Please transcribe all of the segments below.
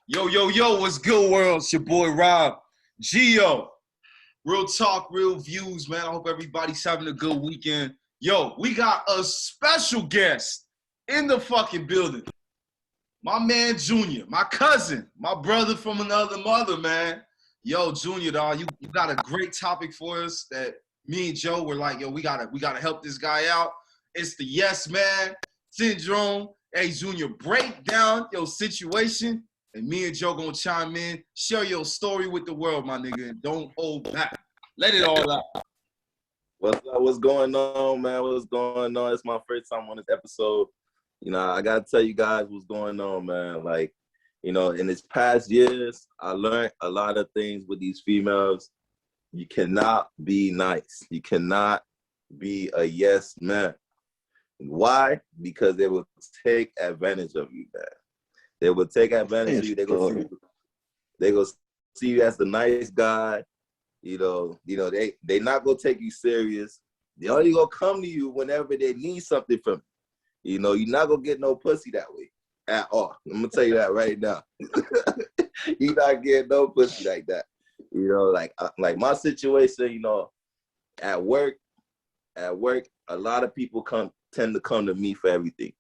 Yo, yo, yo, what's good, world? It's your boy Rob. Gio. Real talk, real views, man. I hope everybody's having a good weekend. Yo, we got a special guest in the fucking building. My man Junior, my cousin, my brother from another mother, man. Yo, Junior, dog, you got a great topic for us that me and Joe were like, yo, we gotta help this guy out. It's the yes man syndrome. Hey, Junior, break down your situation, and me and Joe gonna chime in, share your story with the world, my nigga, and don't hold back. Let it all out. What's up? What's going on, man? What's going on? It's my first time on this episode. I gotta tell you guys what's going on, man. Like, in these past years, I learned a lot of things with these females. You cannot be nice. You cannot be a yes man. Why? Because they will take advantage of you, man. They will take advantage of you. They go see you as the nice guy. They not gonna take you serious. They only gonna come to you whenever they need something from you. You're not gonna get no pussy that way at all. I'm gonna tell you that right now. You're not getting no pussy like that. Like my situation. At work, a lot of people tend to come to me for everything.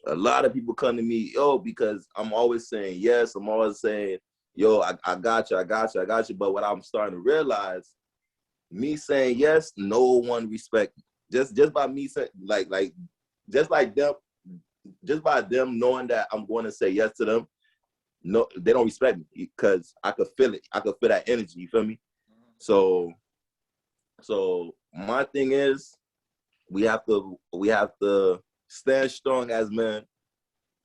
A lot of people come to me, because I'm always saying yes. I'm always saying, yo, I got you, I got you, I got you. But what I'm starting to realize, me saying yes, no one respect me. Just by me saying, just by them knowing that I'm going to say yes to them, no, they don't respect me because I could feel it. I could feel that energy. You feel me? So my thing is, we have to stand strong as men.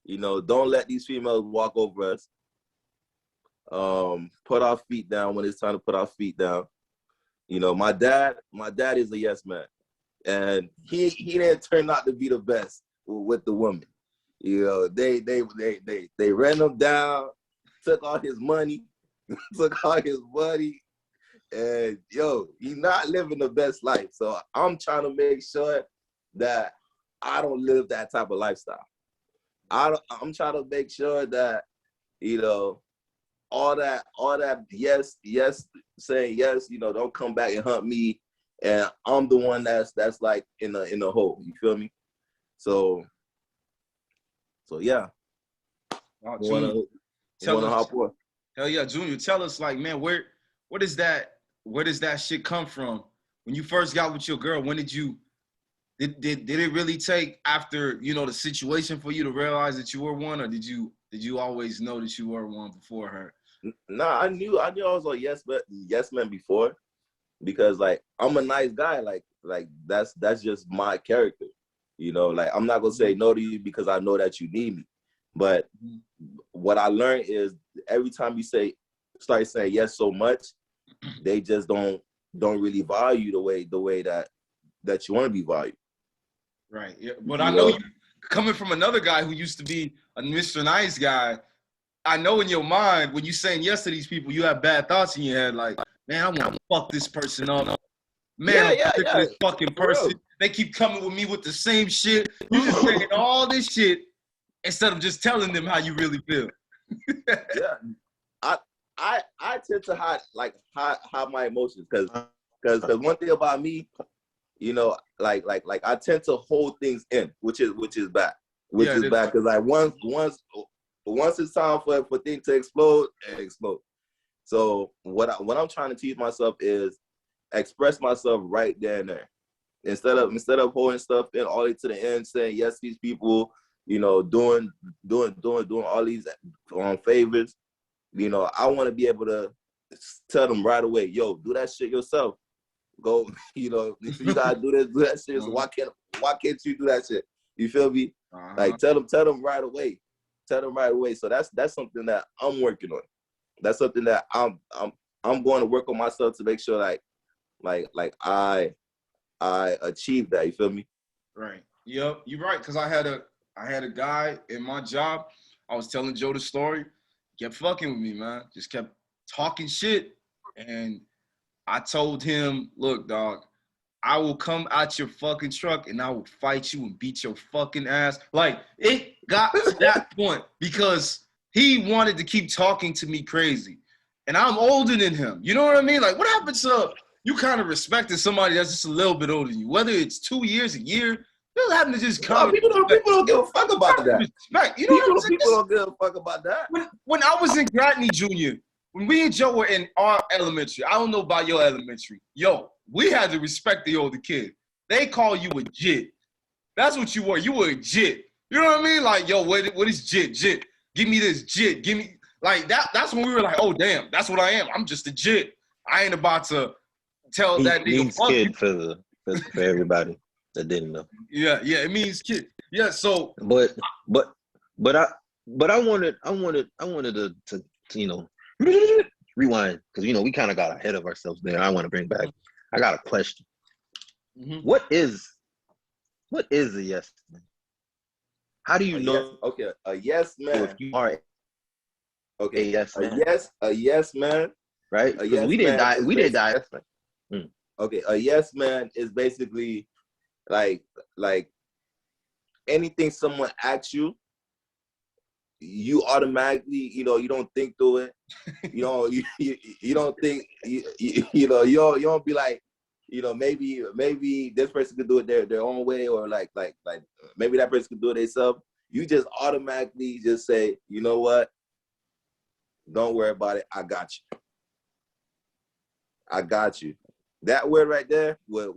Don't let these females walk over us. Put our feet down when it's time to put our feet down. My dad is a yes man, and he didn't turn out to be the best with the woman. They ran him down, took all his money, and he's not living the best life. So I'm trying to make sure that I don't live that type of lifestyle. I'm trying to make sure that all that yes, saying yes, don't come back and hunt me, and I'm the one that's like in the hole. You feel me? So yeah. Junior, Wanna hop on? hell yeah, Junior, tell us, like, man, where does that shit come from? When you first got with your girl, when did it really take after the situation for you to realize that you were one, or did you always know that you were one before her? Nah, I knew I was a yes man before, because like I'm a nice guy. Like that's just my character. Like I'm not gonna say no to you because I know that you need me. But what I learned is every time you start saying yes so much, they just don't really value the way that you want to be valued. Right. Yeah. But I know you coming from another guy who used to be a Mr. Nice guy. I know in your mind, when you're saying yes to these people, you have bad thoughts in your head, like, man, I want to fuck this person up. Man, I'm sick of this fucking person. They keep coming with me with the same shit. You just saying all this shit instead of just telling them how you really feel. Yeah. I tend to hide my emotions because one thing about me, like I tend to hold things in, which is bad. Is bad because like once it's time for things to explode, it explodes. So what I'm trying to teach myself is express myself right there and there. Instead of holding stuff in all the way to the end, saying yes to these people, doing all these favors. I want to be able to tell them right away, yo, do that shit yourself. Go, if you gotta do that shit. So why can't you do that shit? You feel me? Like tell them right away. Tell them right away. So that's something that I'm working on. That's something that I'm going to work on myself to make sure like I achieve that. You feel me? Right. Yep. You're right. Cause I had a guy in my job. I was telling Joe the story. He kept fucking with me, man. Just kept talking shit. And I told him, look, dog, I will come out your fucking truck and I will fight you and beat your fucking ass. Like, it got to that point because he wanted to keep talking to me crazy. And I'm older than him. You know what I mean? Like, what happens to you kind of respecting somebody that's just a little bit older than you? Whether it's 2 years, a year, you happen to just kind of people don't give a fuck about that. Respect. You know what I'm saying? People don't give a fuck about that. When I was in Gratney Jr., when we and Joe were in our elementary, I don't know about your elementary. Yo, we had to respect the older kid. They call you a jit. That's what you were. You were a jit. You know what I mean? Like, yo, what is jit? Jit. Give me this jit. Give me like that. That's when we were like, oh damn, that's what I am. I'm just a jit. I ain't about to tell that nigga. Means kid for everybody that didn't know. Yeah, it means kid. Yeah, so but I wanted to you know rewind because you know we kind of got ahead of ourselves there. I want to bring back. I got a question. Mm-hmm. What is a yes man? How do you know? Yes, okay, a yes man. If you are okay, yes man. A yes man. Right? Yes we didn't die. We didn't die. Okay, a yes man is basically like anything someone asks you, you automatically, you don't think through it. You don't think, you don't be like, maybe this person could do it their own way, or like maybe that person could do it themselves. You just automatically just say, you know what? Don't worry about it. I got you. I got you. That word right there. What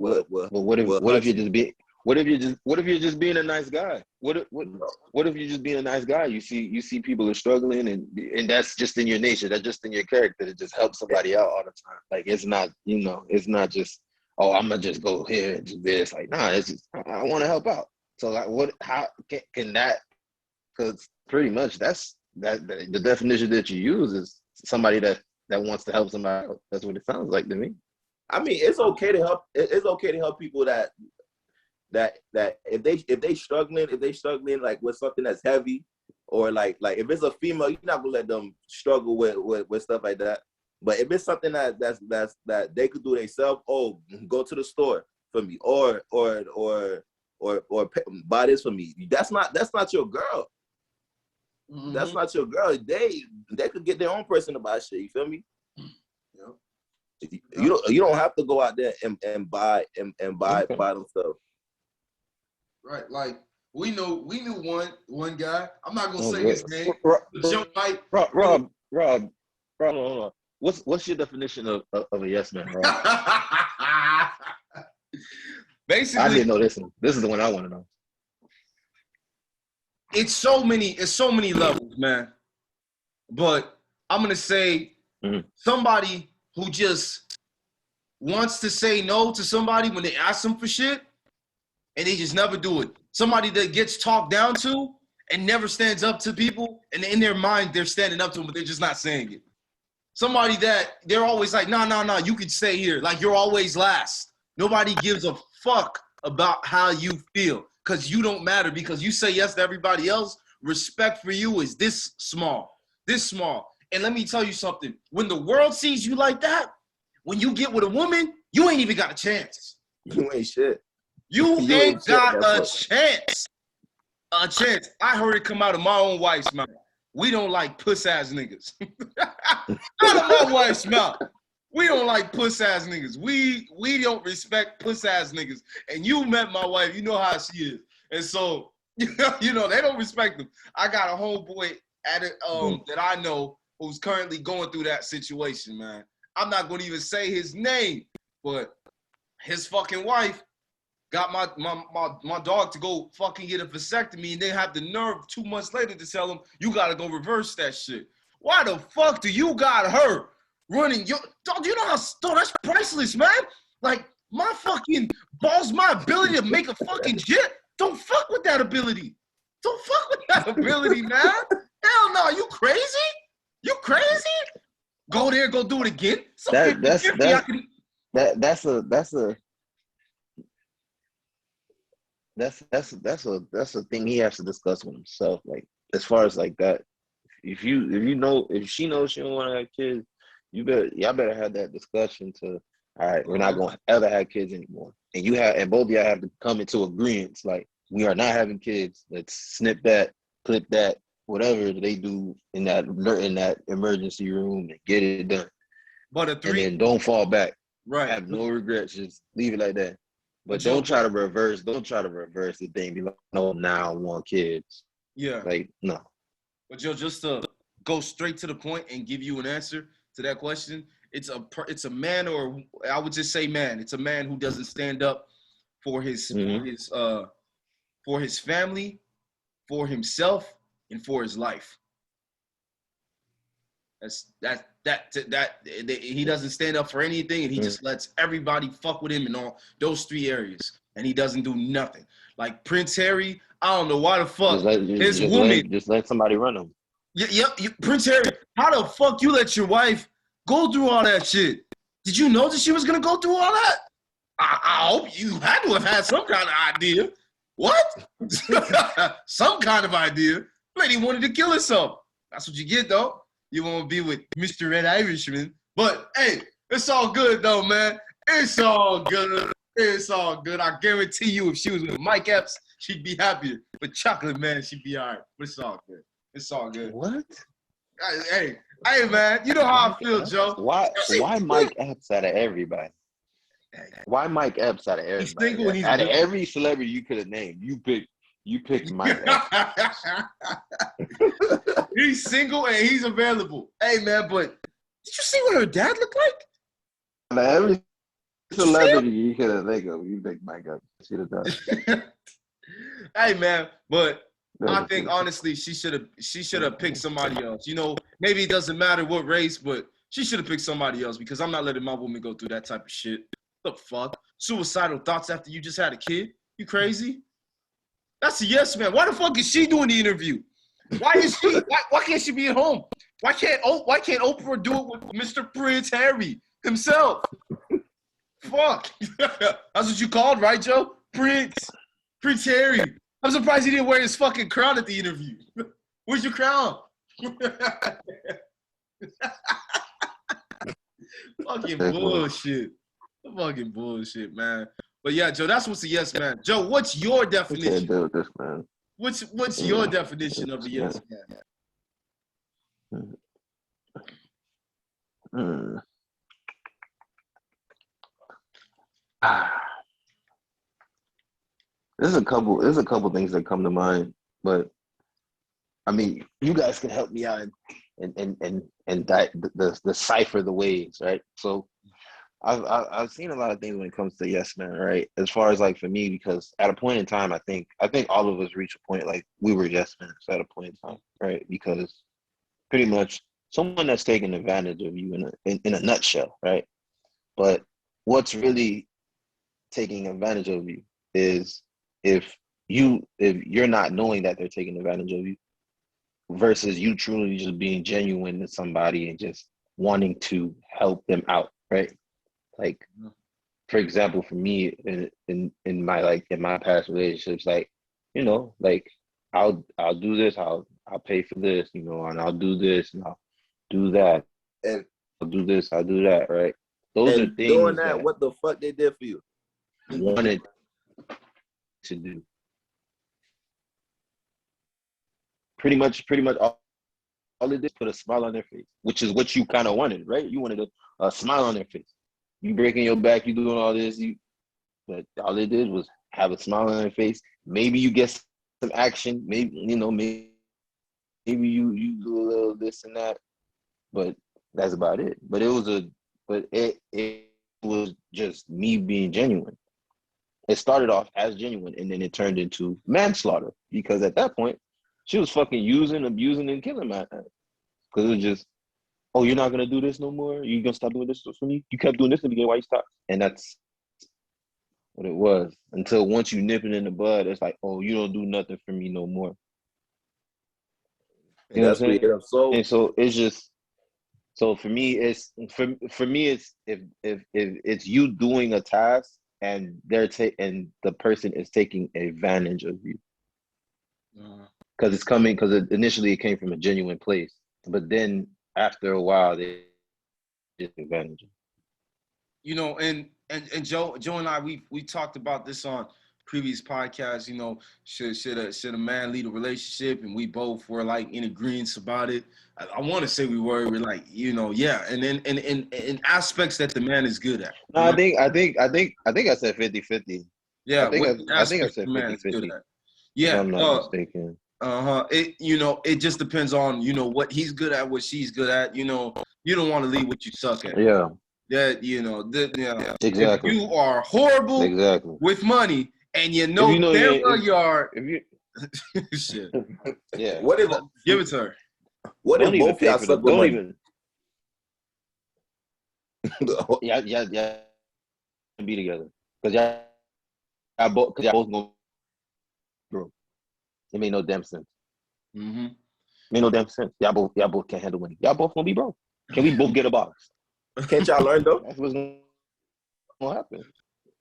if you're just being a nice guy? What if you're just being a nice guy? You see people are struggling, and that's just in your nature. That's just in your character to just help somebody out all the time. Like it's not just, oh, I'm gonna just go here and do this. Like, nah, it's just I want to help out. So like, how can that? Because pretty much that's the definition that you use is somebody that wants to help somebody else. That's what it sounds like to me. I mean, it's okay to help. It's okay to help people that if they struggling like with something that's heavy, or like if it's a female, you're not gonna let them struggle with stuff like that. But if it's something that they could do themselves, oh, go to the store for me, or buy this for me. That's not your girl. Mm-hmm. That's not your girl. They could get their own person to buy shit. You feel me? Yeah. You don't have to go out there and buy them stuff. Right, like we knew one guy. I'm not gonna say his name. Rob, hold on. What's your definition of a yes man, Rob? Basically, I didn't know this one. This is the one I want to know. It's so many levels, man. But I'm gonna say somebody who just wants to say no to somebody when they ask them for shit, and they just never do it. Somebody that gets talked down to and never stands up to people, and in their mind they're standing up to them, but they're just not saying it. Somebody that they're always like, no, you can stay here. Like you're always last. Nobody gives a fuck about how you feel because you don't matter because you say yes to everybody else. Respect for you is this small. And let me tell you something. When the world sees you like that, when you get with a woman, you ain't even got a chance. You ain't shit. You ain't got a chance. A chance. I heard it come out of my own wife's mouth. We don't like puss-ass niggas. Out of my wife's mouth. We don't like puss-ass niggas. We don't respect puss-ass niggas. And you met my wife. You know how she is. And so, they don't respect them. I got a homeboy that I know who's currently going through that situation, man. I'm not going to even say his name, but his fucking wife got my dog to go fucking get a vasectomy, and they have the nerve 2 months later to tell him, you got to go reverse that shit. Why the fuck do you got her running your dog? You know how that's priceless, man. Like my fucking balls, my ability to make a fucking shit. Don't fuck with that ability. Don't fuck with that ability, man. Hell no, you crazy? You crazy? Go there, go do it again. That's a thing he has to discuss with himself. Like as far as like that, if she knows she don't want to have kids, y'all better have that discussion to, all right, we're not gonna ever have kids anymore. And both of y'all have to come into agreements. Like we are not having kids. Let's snip that, clip that, whatever they do in that emergency room and get it done. But and then don't fall back. right? Have no regrets. Just leave it like that. But Joe, don't try to reverse. Don't try to reverse the thing. Be like, no, now I want kids. Yeah. Like, no. But Joe, just to go straight to the point and give you an answer to that question, it's a man, or I would just say man. It's a man who doesn't stand up for his for his family, for himself, and for his life. He doesn't stand up for anything, and he just lets everybody fuck with him in all those 3 areas, and he doesn't do nothing. Like Prince Harry, I don't know why the fuck just let somebody run him. Prince Harry, how the fuck you let your wife go through all that shit? Did you know that she was gonna go through all that? I hope you had to have had some kind of idea. What? Some kind of idea. Lady wanted to kill herself. That's what you get, though. You want to be with Mr. Red Irishman. But, hey, it's all good, though, man. It's all good. It's all good. I guarantee you if she was with Mike Epps, she'd be happier. But Chocolate Man, she'd be all right. But it's all good. It's all good. What? Hey, man, you know how I feel, Joe. Why Mike Epps out of everybody? Why Mike Epps out of everybody? He's single and he's out of every celebrity you could have named, you picked Mike Epps. He's single and he's available. Hey, man, but did you see what her dad looked like? Out of every celebrity you could have think of, you picked Mike Epps. Should have done. Hey, man, but I think honestly she should have picked somebody else. You know, maybe it doesn't matter what race, but she should have picked somebody else because I'm not letting my woman go through that type of shit. The fuck? Suicidal thoughts after you just had a kid? You crazy? That's a yes, man. Why the fuck is she doing the interview? Why is she? Why can't she be at home? Why can't Oprah do it with Mr. Prince Harry himself? Fuck. That's what you called, right, Joe? Prince Harry. I'm surprised he didn't wear his fucking crown at the interview. Where's your crown? Fucking bullshit. Fucking bullshit, man. But yeah, Joe, that's what's a yes, man. Joe, what's your definition? Can't deal with this, man. What's your definition of a yes, man? There's a couple things that come to mind, but I mean, you guys can help me out and decipher the ways, right? So I've seen a lot of things when it comes to yes man, right? As far as like for me, because at a point in time, I think all of us reach a point like we were yes men at a point in time, right? Because pretty much someone that's taking advantage of you in a nutshell, right? But what's really taking advantage of you is if you're not knowing that they're taking advantage of you versus you truly just being genuine to somebody and just wanting to help them out, right? Like, for example, for me in my past relationships, like, you know, like I'll do this, I'll pay for this, you know, and I'll do this and I'll do that, And I'll do this, I'll do that, right? Those are things doing that, what the fuck they did for you? Wanted to do. Pretty much all it did put a smile on their face, which is what you kind of wanted, right? You wanted a smile on their face. You breaking your back, you doing all this, but all it did was have a smile on their face. Maybe you get some action, maybe you do a little this and that, but that's about it. But it was just me being genuine. It started off as genuine, and then it turned into manslaughter because at that point, she was fucking using, abusing, and killing my ass. Because it was just, oh, you're not going to do this no more? You going to stop doing this for me? You kept doing this in the beginning, why you stop? And that's what it was. Until once you nip it in the bud, it's like, oh, you don't do nothing for me no more. You know what I'm saying? And so it's just, so for me, it's if it's you doing a task and and the person is taking advantage of you. Because initially it came from a genuine place, but then after a while they just advantage. You know, and Joe and I we talked about this on previous podcast, you know, should a man lead a relationship, and we both were like in agreement about it. I want to say we're like, you know, yeah, and then in aspects that the man is good at, No, you know, I think I said 50-50. yeah, what I think I aspects said the man is good 50-50, at, if yeah, I'm not mistaken. it, you know, it just depends on, you know, what he's good at, what she's good at, you know, you don't want to lead what you suck at. Yeah, That, you know, if exactly. you are horrible Exactly. with money and you If know you know damn you well you are, if you shit, yeah, What if give it to her. don't even both pay y'all for the suck with don't money? even yeah be together because y'all both gonna be broke. It made no damn sense. Mm-hmm. Made no damn sense. Y'all both can't handle money. Y'all both gonna be broke. Can we both get a box? Can't y'all learn though? That's what's gonna happen.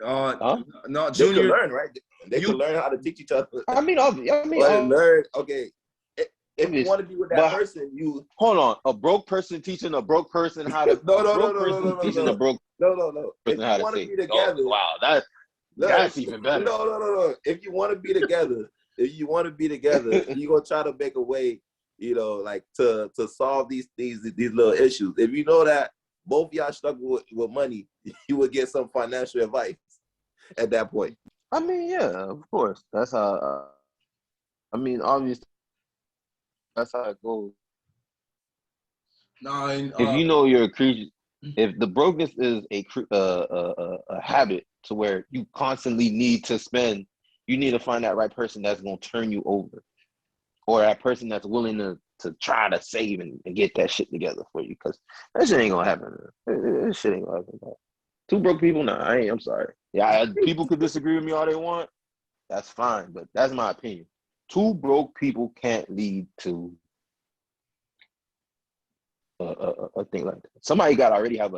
No, They could Junior, learn, right? They could learn how to teach each other. I mean, Or learn. Okay, if you obvious, want to be with that but person, you hold on. A broke person teaching a broke person how to no teaching a broke no. If person you how to want to say, be together, oh wow, that's even better. No. If you want to be together, you gonna try to make a way, you know, like to solve these little issues. If you know that both of y'all struggle with money, you would get some financial advice at that point. I mean, yeah, of course. That's how. I mean, obviously, that's how it goes. no, and, If you know you're a creature, if the brokenness is a habit to where you constantly need to spend, you need to find that right person that's gonna turn you over, or that person that's willing to try to save and get that shit together for you. Because that shit ain't gonna happen. This shit ain't gonna happen. Two broke people, nah, I'm sorry. Yeah, people could disagree with me all they want. That's fine, but that's my opinion. Two broke people can't lead to a thing like that. Somebody got to already have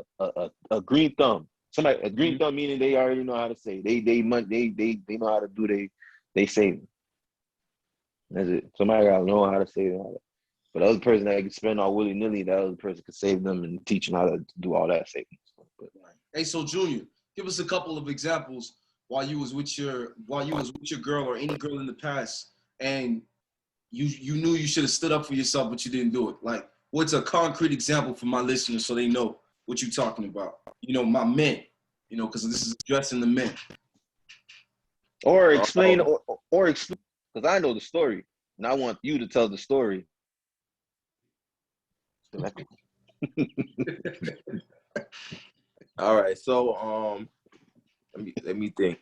a green thumb. A green thumb meaning they already know how to save. They know how to do they saving. That's it. Somebody got to know how to save. But the other person that can spend all willy nilly, that other person could save them and teach them how to do all that saving. hey, so Junior, give us a couple of examples while you was with your girl or any girl in the past, and you knew you should have stood up for yourself, but you didn't do it. Like, what's a concrete example for my listeners so they know what you're talking about? You know, my men, you know, because this is addressing the men. Or explain, or explain, because I know the story, and I want you to tell the story. All right, so let me think.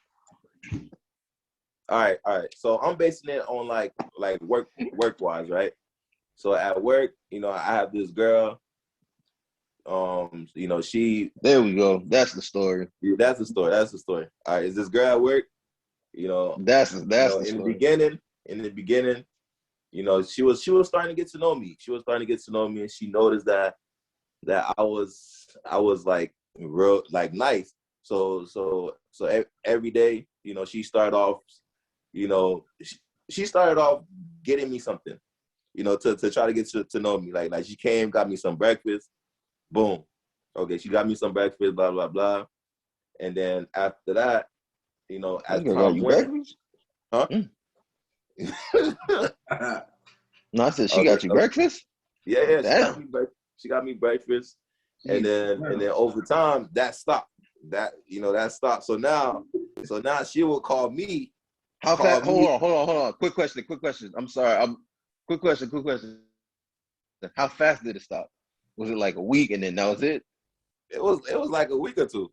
All right. So I'm basing it on like work wise, right? So at work, you know, I have this girl. You know, There we go. That's the story. That's the story. All right, is this girl at work? You know, That's the story. in the beginning, you know, she was starting to get to know me. And she noticed that I was like real like nice. So every day, you know, she started off, you know, she started off getting me something, you know, to try to get to know me. Like she came, got me some breakfast, boom. Okay, she got me some breakfast, blah blah blah. And then after that, you know, as time went, breakfast? huh? No, I said she got you breakfast? Yeah, Damn. she got me breakfast. And then over time that stopped. That stopped. So now she will call me. How fast? Hold on. Quick question. I'm sorry. Quick question. How fast did it stop? Was it like a week and then that was it? It was like a week or two.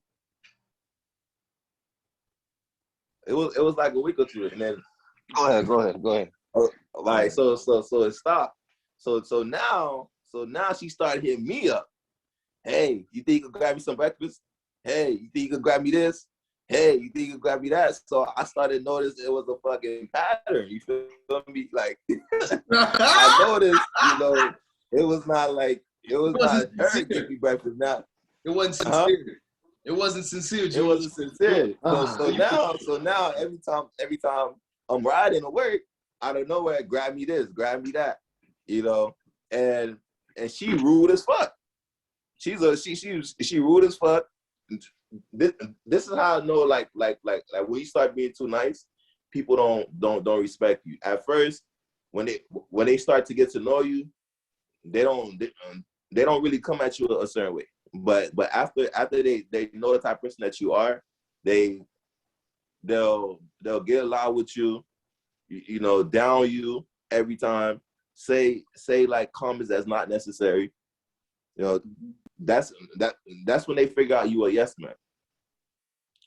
It was like a week or two, and then Go ahead. Like so it stopped. So now she started hitting me up. Hey, you think you could grab me some breakfast? Hey, you think you could grab me this? Hey, you think you could grab me that? So I started noticing it was a fucking pattern. You feel me? Like I noticed, you know, it was not her giving me breakfast. Now it wasn't sincere. It wasn't sincere. It wasn't sincere. So now every time I'm riding to work, out of nowhere, grab me this, grab me that, you know, and she rude as fuck. She rude as fuck. This is how I know like when you start being too nice people don't respect you. At first, when they start to get to know you, they don't really come at you a certain way. But after they know the type of person that you are, they'll get loud with you, you know, down you every time. Say like comments that's not necessary. You know, that's when they figure out you a yes man.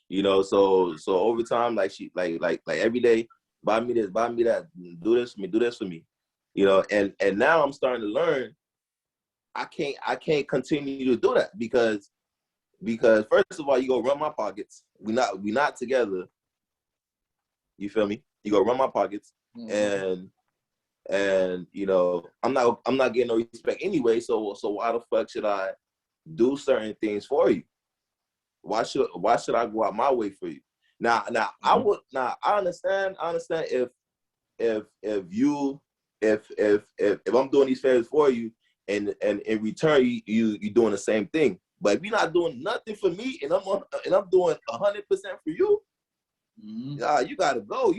You know, so over time, like she like every day, buy me this, buy me that, do this for me. You know, and now I'm starting to learn I can't continue to do that because first of all, you go run my pockets. We not together. You feel me? You go run my pockets, and you know I'm not getting no respect anyway. So why the fuck should I do certain things for you? Why should I go out my way for you? Now I understand if I'm doing these favors for you and in return you doing the same thing. But if you're not doing nothing for me and I'm doing 100% for you, you gotta go.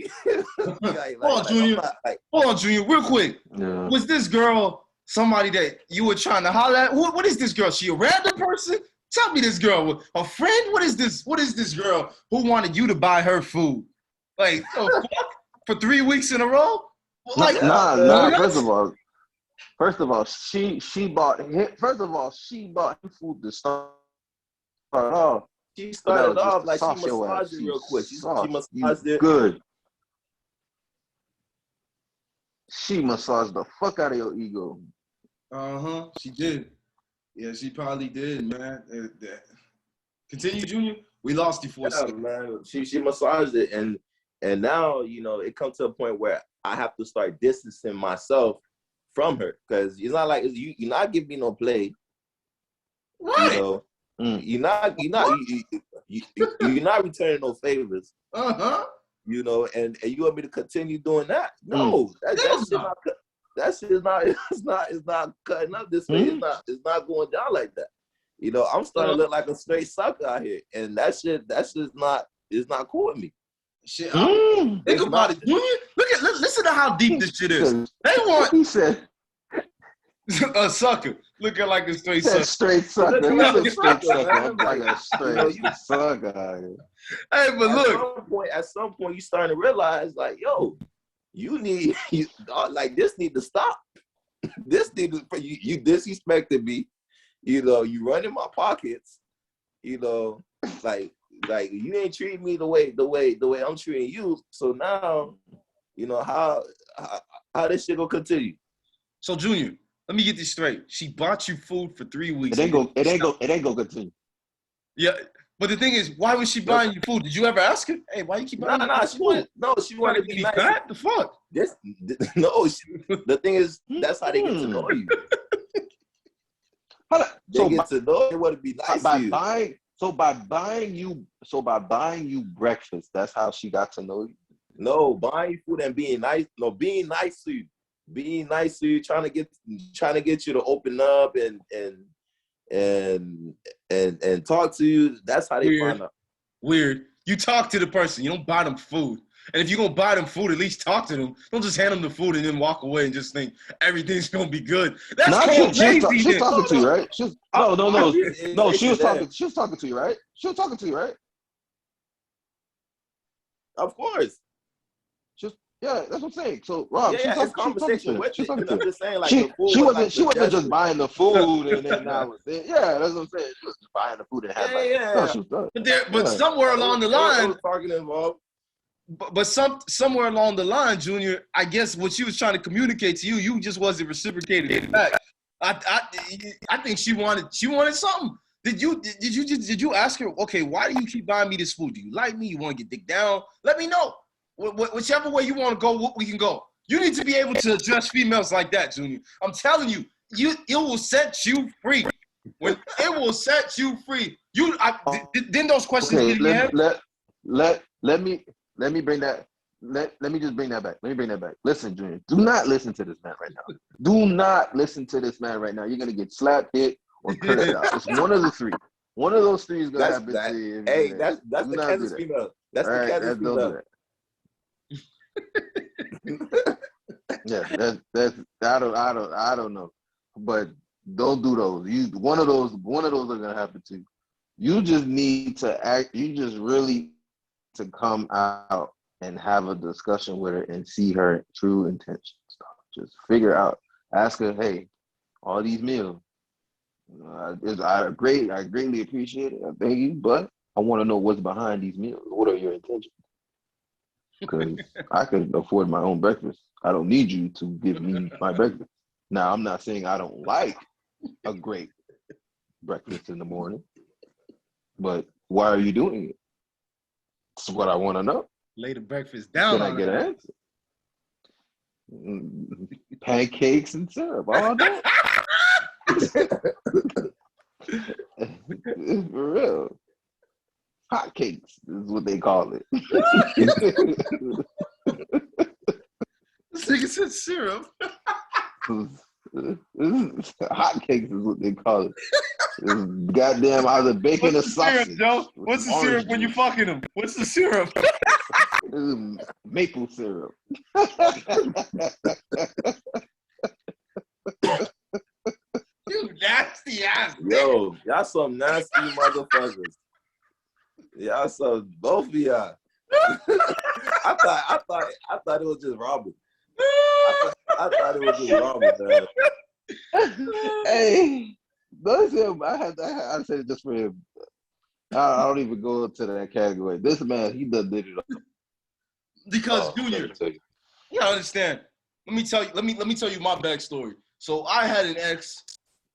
Hold on, Junior, real quick. Yeah. Was this girl somebody that you were trying to holler at? What is this girl? She a random person? Tell me this girl. A friend? What is this? What is this girl who wanted you to buy her food? Like, fuck? For 3 weeks in a row? Like, nah. First of all, she bought him food to start off. She started off like she massaged it real quick. She massaged it. Good. She massaged the fuck out of your ego. She did. Yeah, she probably did, man. Continue, Junior. We lost you for a second. Man. She massaged it, and now you know it comes to a point where I have to start distancing myself from her because it's not like you're not giving me no play. Right. You know, you're not returning no favors. You know, and you want me to continue doing that? No, that shit is not cutting up this way. It's not going down like that. You know, I'm starting to look like a straight sucker out here, and that's not cool with me. Shit, think about it, Junior. Listen to how deep this shit is. They want. He said a sucker looking like a straight sucker. Straight sucker. I'm like a straight sucker. Hey, but look. At some point, you starting to realize, like, yo, like this need to stop. This need to, you disrespected me. You know, you running my pockets. You know, like you ain't treating me the way I'm treating you. So now, you know how this shit gonna continue. So Junior, let me get this straight. She bought you food for 3 weeks. It ain't gonna continue. Yeah, but the thing is, why was she buying you food? Did you ever ask her? Hey, why you keep buying? She wanted to be nice. Fat? The fuck? The thing is, that's how they get to know you. They get to know you. Want to be nice to you. By buying you breakfast, that's how she got to know you. No, buying you food and being nice. No, being nice to you. Being nice to you, trying to get you to open up and talk to you. That's how they find out. Weird. You talk to the person. You don't buy them food. And if you're going to buy them food, at least talk to them. Don't just hand them the food and then walk away and just think everything's going to be good. That's crazy. She was talking to you, right? No, she was talking to you, right? She was talking to you, right? Of course. Yeah, that's what I'm saying. So, Rob, she's conversation with you. I'm just saying, like, she wasn't just buying the food and then that was it. Yeah, that's what I'm saying. She was just buying the food and had But somewhere along the line, but somewhere along the line, Junior, I guess what she was trying to communicate to you, you just wasn't reciprocated back. I think she wanted something. Did you ask her? Okay, why do you keep buying me this food? Do you like me? You want to get dick down? Let me know. Whichever way you want to go, we can go. You need to be able to address females like that, Junior. I'm telling you, it will set you free. It will set you free. Then those questions get in your head? Let me bring that. Let me just bring that back. Let me bring that back. Listen, Junior, do not listen to this man right now. Do not listen to this man right now. You're gonna get slapped, hit, or cursed out. It's one of the three. One of those three is gonna happen to you. Hey, that's the Kansas female. That's the Kansas female. Yeah, that's I don't know, but don't do those. One of those are gonna happen to you. You just need to act. You just really to come out and have a discussion with her and see her true intentions. Just figure out. Ask her, hey, all these meals. I greatly appreciate it. I thank you, but I want to know what's behind these meals. What are your intentions? Because I can afford my own breakfast. I don't need you to give me my breakfast. Now, I'm not saying I don't like a great breakfast in the morning, but why are you doing it? That's what I want to know. Lay the breakfast down. Can I get an answer? Pancakes and syrup all day. For real. Hot cakes is what they call it. This nigga said syrup. Hot cakes is what they call it. It's goddamn either bacon or sausage. Syrup, Joe? What's the syrup when you fucking them? What's the syrup? Maple syrup. You nasty ass. Yo, y'all some nasty motherfuckers. Y'all some both of y'all. I thought it was just Robert. I thought it was just Robert, man. Hey, that's him. I said it just for him. I don't even go into that category. This man, he done did it all. Because Junior, you gotta understand. Let me tell you my backstory. So I had an ex.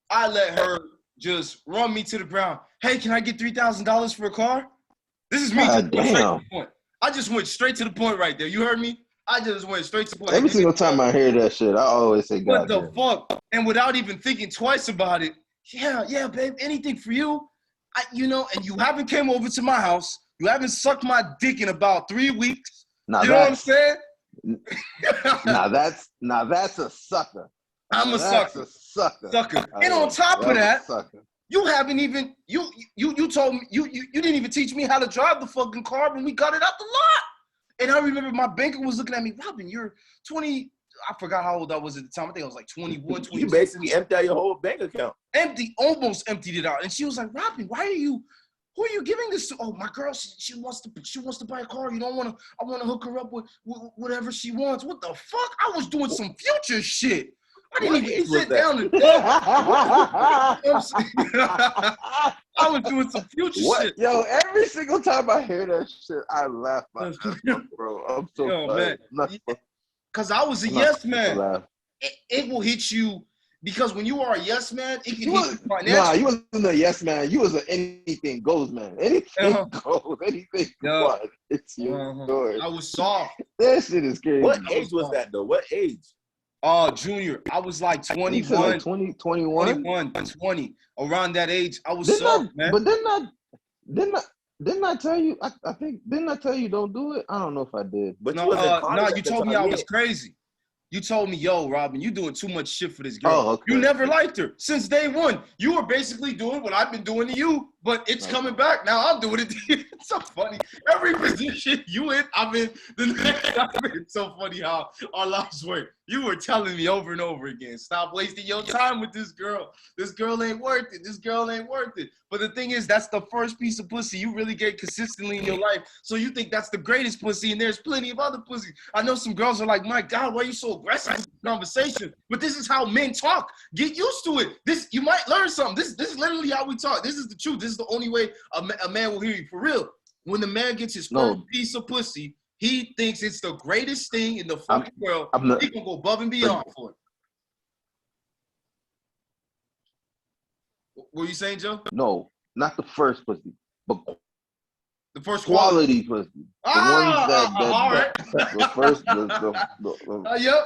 I let her just run me to the ground. Hey, can I get $3,000 for a car? This is me. Damn. I just went straight to the point right there. You heard me? I just went straight to the point. Every single time I hear that shit, I always say, "What the fuck?" And without even thinking twice about it, yeah, babe, anything for you. And you haven't came over to my house. You haven't sucked my dick in about 3 weeks. Now you know what I'm saying? Now that's a sucker. I'm a sucker. That's a sucker. And on top of that, you haven't even you told me you didn't even teach me how to drive the fucking car when we got it out the lot. And I remember my banker was looking at me, Robin, you're 20. I forgot how old I was at the time. I think I was like 21, 22. You basically emptied out your whole bank account. Almost emptied it out. And she was like, Robin, who are you giving this to? Oh, my girl, she wants to buy a car. I want to hook her up with whatever she wants. What the fuck? I was doing some future shit. I didn't even sit down and think. I was doing some future shit. Yo, every single time I hear that shit, I laugh my ass off, bro. I'm so man. Because I was a yes man. It will hit you because when you are a yes man, it can hit you financially. Nah, you wasn't a yes man. You was an anything goes man. Anything goes. Anything goes. It's your story. I was soft. That shit is crazy. What age was that though? What age? Junior, I was like 21, like 20. Around that age, I was soft, man. But didn't I tell you? I think didn't I tell you don't do it? I don't know if I did. But no, you told me I was crazy. You told me, yo, Robin, you doing too much shit for this girl. Oh, okay. You never liked her since day one. You were basically doing what I've been doing to you, but it's coming back. Now I'm doing it to you. It's so funny. Every position you in, I'm in. It's so funny how our lives work. You were telling me over and over again, stop wasting your time with this girl. This girl ain't worth it. This girl ain't worth it. But the thing is, that's the first piece of pussy you really get consistently in your life. So you think that's the greatest pussy, and there's plenty of other pussy. I know some girls are like, my God, why are you so aggressive in this conversation? But this is how men talk. Get used to it. You might learn something. This is literally how we talk. This is the truth. This is the only way a man will hear you. For real. When the man gets his first piece of pussy, he thinks it's the greatest thing in the fucking world. He can go above and beyond for it. What were you saying, Joe? No, not the first pussy, but the first quality pussy. The ones that the first,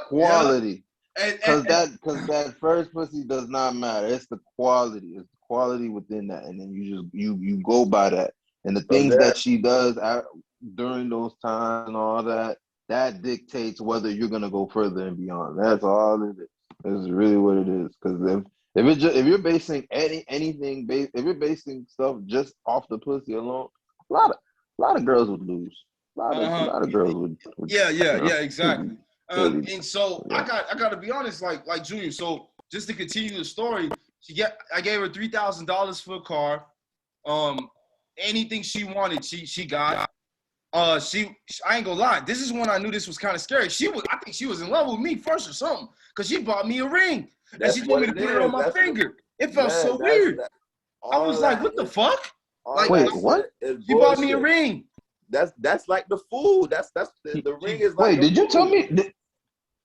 quality. Because that first pussy does not matter. It's the quality. It's the quality within that, and then you go by that. And the things that she does during those times and all that dictates whether you're gonna go further and beyond. That's all it is. That's really what it is. Because if you're basing if you're basing stuff just off the pussy alone, a lot of girls would lose. A lot of girls would Yeah, you know, exactly. really, And so yeah. I got to be honest, like Junior. So just to continue the story, I gave her $3,000 for a car. Anything she wanted, she got. I ain't gonna lie. This is when I knew this was kind of scary. I think she was in love with me first or something, cause she bought me a ring and she told me to put it on my finger. It felt so weird. I was like, what the fuck? Like, wait, what? She bought me a ring. That's like the food. That's the ring is like. Wait, did you tell me?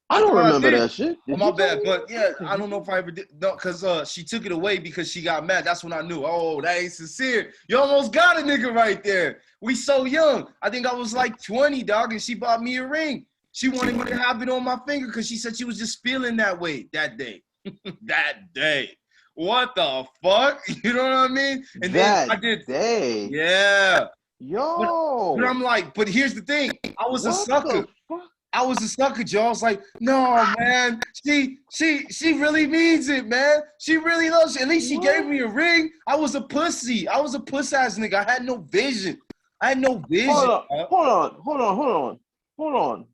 I don't remember that shit. My bad, but yeah, I don't know if I ever did. No, because she took it away because she got mad. That's when I knew. Oh, that ain't sincere. You almost got a nigga right there. We so young. I think I was like 20, dog, and she bought me a ring. She wanted me to have it on my finger because she said she was just feeling that way that day. That day. What the fuck? You know what I mean? And then I did. Day. Yeah. Yo. But I'm like, but here's the thing. I was a sucker. I was a sucker, Joe. I was like, no, man. She really means it, man. She really loves you. At least she gave me a ring. I was a pussy. I was a puss-ass nigga. I had no vision. Hold on.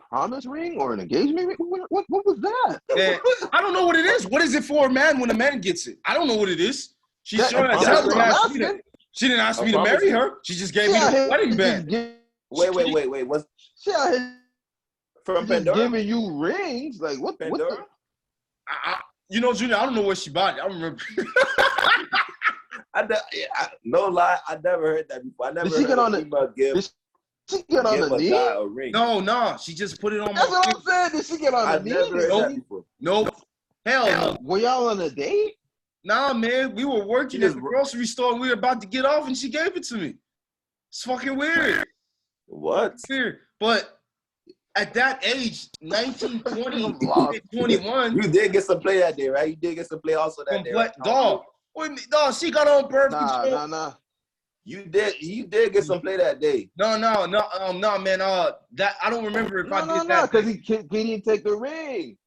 Promise ring or an engagement ring? What was that? Man, I don't know what it is. What is it for a man when a man gets it? I don't know what it is. She didn't ask me to marry her. She just gave me the wedding band. Wait. What's she out here from Pandora? Giving you rings? Like what? Pandora? What the? You know, Junior, I don't know where she bought it. I remember. No lie, I never heard that before. I never heard she get on the knee? A ring. No. She just put it on That's my what I'm saying. Did she get on the knee? Never heard that before. Nope. Hell no. Were y'all on a date? Nah, man. We were working at the grocery store and we were about to get off and she gave it to me. It's fucking weird. What? It's weird. But at that age, 19, 20, 21. You did get some play that day, right? You did get some play also that day. Right? Dog, she got on birth control. Nah. You did get some play that day. No, man. That I don't remember if I did that. Because he didn't take the ring.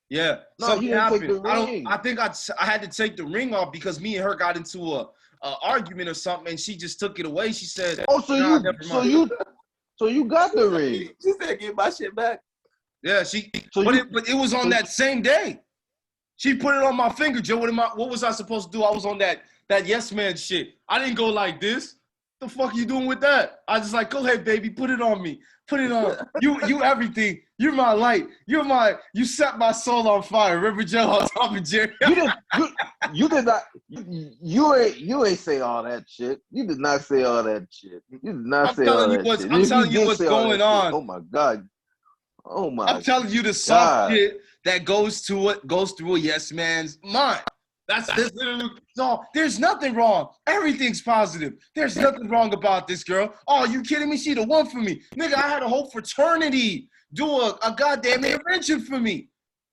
Yeah, something happened. I think I had to take the ring off because me and her got into a argument or something, and she just took it away. She said, "Oh, so you got the ring?" She said, "Get my shit back." Yeah, but it was on that same day. She put it on my finger, Joe. What was I supposed to do? I was on that yes man shit. I didn't go like this. The fuck you doing with that? I just like, go ahead, baby, put it on me. Put it on. You everything. You're my light. You set my soul on fire. Remember Joe on top of Jerry? You did not. You ain't say all that shit. You did not say all that shit. You did not say all that shit. I'm telling you what's going on. Oh my God. Oh my. I'm telling you the soft shit that goes through a yes man's mind. That's literally all. There's nothing wrong. Everything's positive. There's nothing wrong about this girl. Oh, you kidding me? She the one for me. Nigga, I had a whole fraternity do a goddamn intervention for me.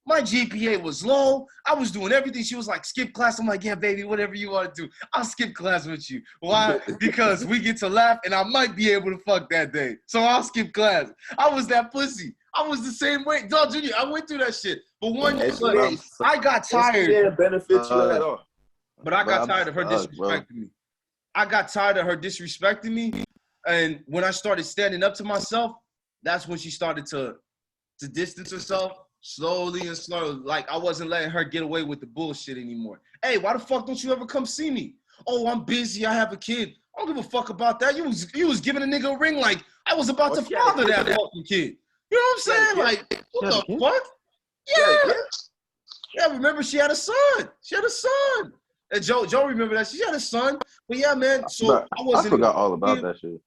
My GPA was low. I was doing everything. She was like, skip class. I'm like, yeah, baby, whatever you want to do. I'll skip class with you. Why? Because we get to laugh and I might be able to fuck that day. So I'll skip class. I was that pussy. I was the same way. Dog, Junior, I went through that shit. But I got tired. It benefits you at all. But I got tired of her disrespecting me. I got tired of her disrespecting me. And when I started standing up to myself, that's when she started to distance herself slowly. Like I wasn't letting her get away with the bullshit anymore. Hey, why the fuck don't you ever come see me? Oh, I'm busy. I have a kid. I don't give a fuck about that. You was giving a nigga a ring like I was about to father that fucking kid. You know what I'm saying? Like, what the fuck? Yeah, remember she had a son. And Joe remember that. She had a son. But yeah, man. So I forgot all about that shit.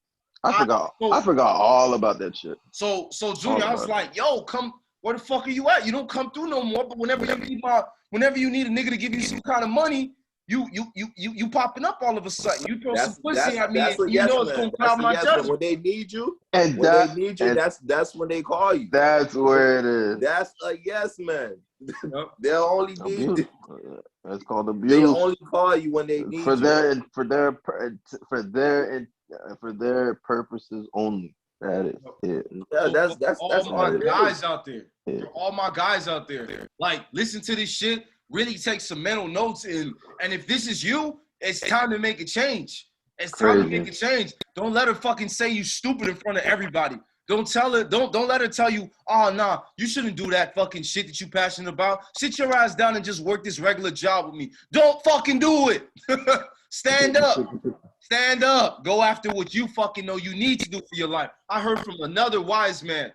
I forgot all about that shit. So Junior, I was like, yo, come, where the fuck are you at? You don't come through no more. But whenever you need a nigga to give you some kind of money, you popping up all of a sudden. You throw some pussy at me, and you know it's gonna cloud my judgment. When they need you, that's when they call you. That's where it is. That's a yes man. They'll only need you. That's called abuse. They only call you when they need you. For their purposes only. That is it. Yeah, that's all my guys out there. Yeah. All my guys out there. Like, listen to this shit. Really take some mental notes, and if this is you, it's time to make a change. It's time to make a change. Don't let her fucking say you stupid in front of everybody. Don't tell her, don't let her tell you, oh, nah, you shouldn't do that fucking shit that you passionate about. Sit your ass down and just work this regular job with me. Don't fucking do it. Stand up. Stand up. Go after what you fucking know you need to do for your life. I heard from another wise man.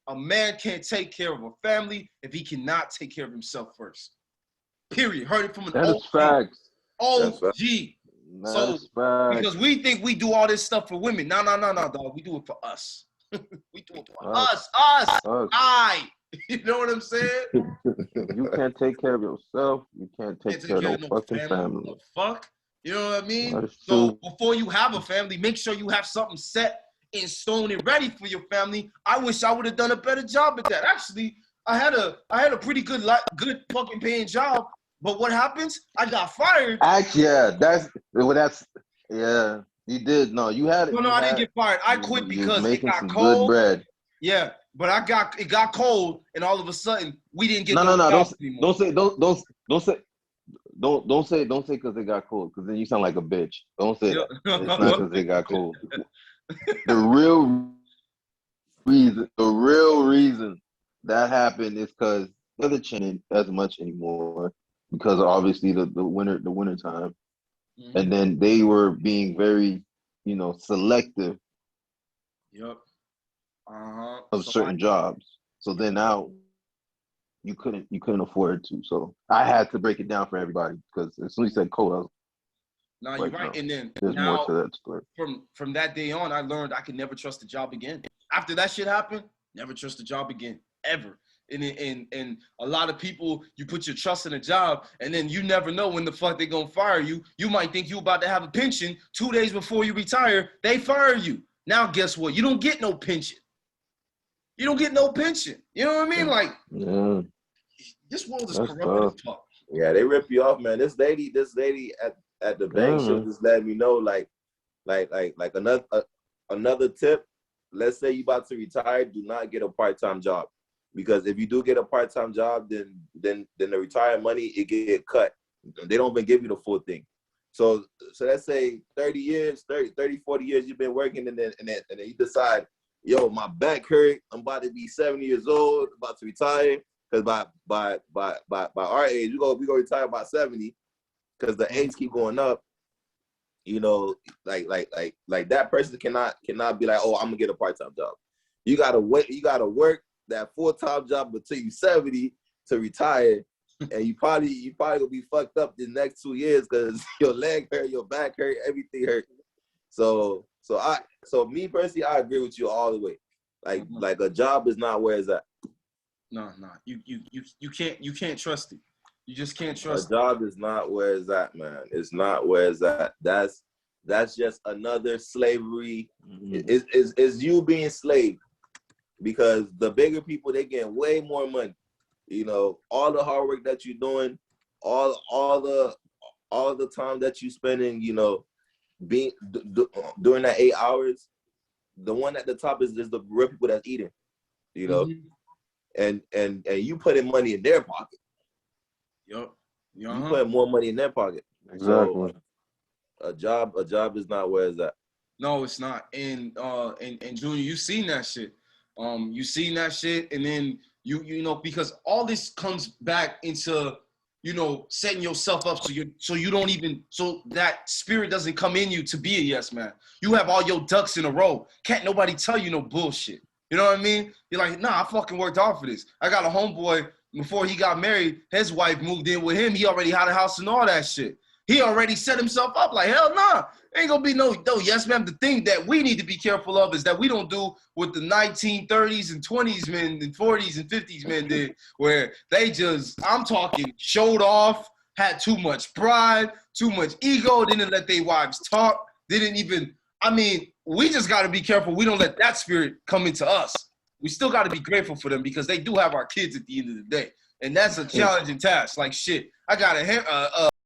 A man can't take care of a family if he cannot take care of himself first. Period. Heard it from an That is facts. OG. So, facts. because we think we do all this stuff for women. No, dog. We do it for us. We do it for us. I. You know what I'm saying? You can't take care of yourself. You can't take care of no fucking family. What the fuck? You know what I mean? That is So true. before you have a family, make sure you have something set in stone and ready for your family. I wish I would have done a better job at that. Actually, I had a pretty good fucking paying job. But what happens? I got fired. Actually, yeah. You did. No, you had it. No, I didn't get fired. I quit because it got some cold. Good bread. Yeah, but it got cold, and all of a sudden we didn't get No. jobs anymore. Don't say because it got cold, because then you sound like a bitch. Don't say that. It's not because it got cold. The real reason that happened is because the changing as much anymore, because obviously the winter time. Mm-hmm. And then they were being very, selective. Yep. Of certain jobs. So then now you couldn't afford to. So I had to break it down for everybody, because as soon as you said cold, I was no, you're right. And then there's more to that story. From that day on, I learned I could never trust a job again. After that shit happened, never trust a job again, ever. And a lot of people, you put your trust in a job, and then you never know when the fuck they gonna fire you. You might think you about to have a pension 2 days before you retire. They fire you. Now guess what? You don't get no pension. You don't get no pension. You know what I mean? Like, this world is corrupt as fuck. Yeah, they rip you off, man. This lady at the bank, she'll just let me know, like another tip. Let's say you about to retire, do not get a part-time job, because if you do get a part-time job, then the retirement money, it get cut. They don't even give you the full thing. So let's say 30 years, 40 years you've been working, and then you decide, yo, my back hurt. I'm about to be 70 years old, about to retire. Because by our age, we go retire by 70, because the age keep going up. Like that person cannot be like, oh, I'm gonna get a part-time job. You gotta work that full-time job until you 70 to retire, and you probably gonna be fucked up the next 2 years because your leg hurt, your back hurt, everything hurt. So me personally, I agree with you all the way. Like a job is not where it's at. No, you can't trust it. You just can't trust it. A job is not where it's at, man. It's not where it's at. That's just another slavery. Mm-hmm. It's you being slave, because the bigger people, they get way more money. All the hard work that you're doing, all the time that you spending, being during that 8 hours, the one at the top is the real people that's eating, mm-hmm. and you putting money in their pocket. Yep. You put more money in their pocket. Exactly. So a job is not where it's at. No, it's not. And Junior, you seen that shit. You seen that shit, and then you know, because all this comes back into, setting yourself up so that spirit doesn't come in you to be a yes man. You have all your ducks in a row. Can't nobody tell you no bullshit. You know what I mean? You're like, nah, I fucking worked hard for this. I got a homeboy, before he got married, his wife moved in with him. He already had a house and all that shit. He already set himself up like, hell nah. Ain't gonna be no yes man. The thing that we need to be careful of is that we don't do what the 1930s and 20s men and 40s and 50s men did, where they just, I'm talking, showed off, had too much pride, too much ego, didn't let their wives talk, we just got to be careful we don't let that spirit come into us. We still got to be grateful for them, because they do have our kids at the end of the day. And that's a challenging task. Like, shit, I got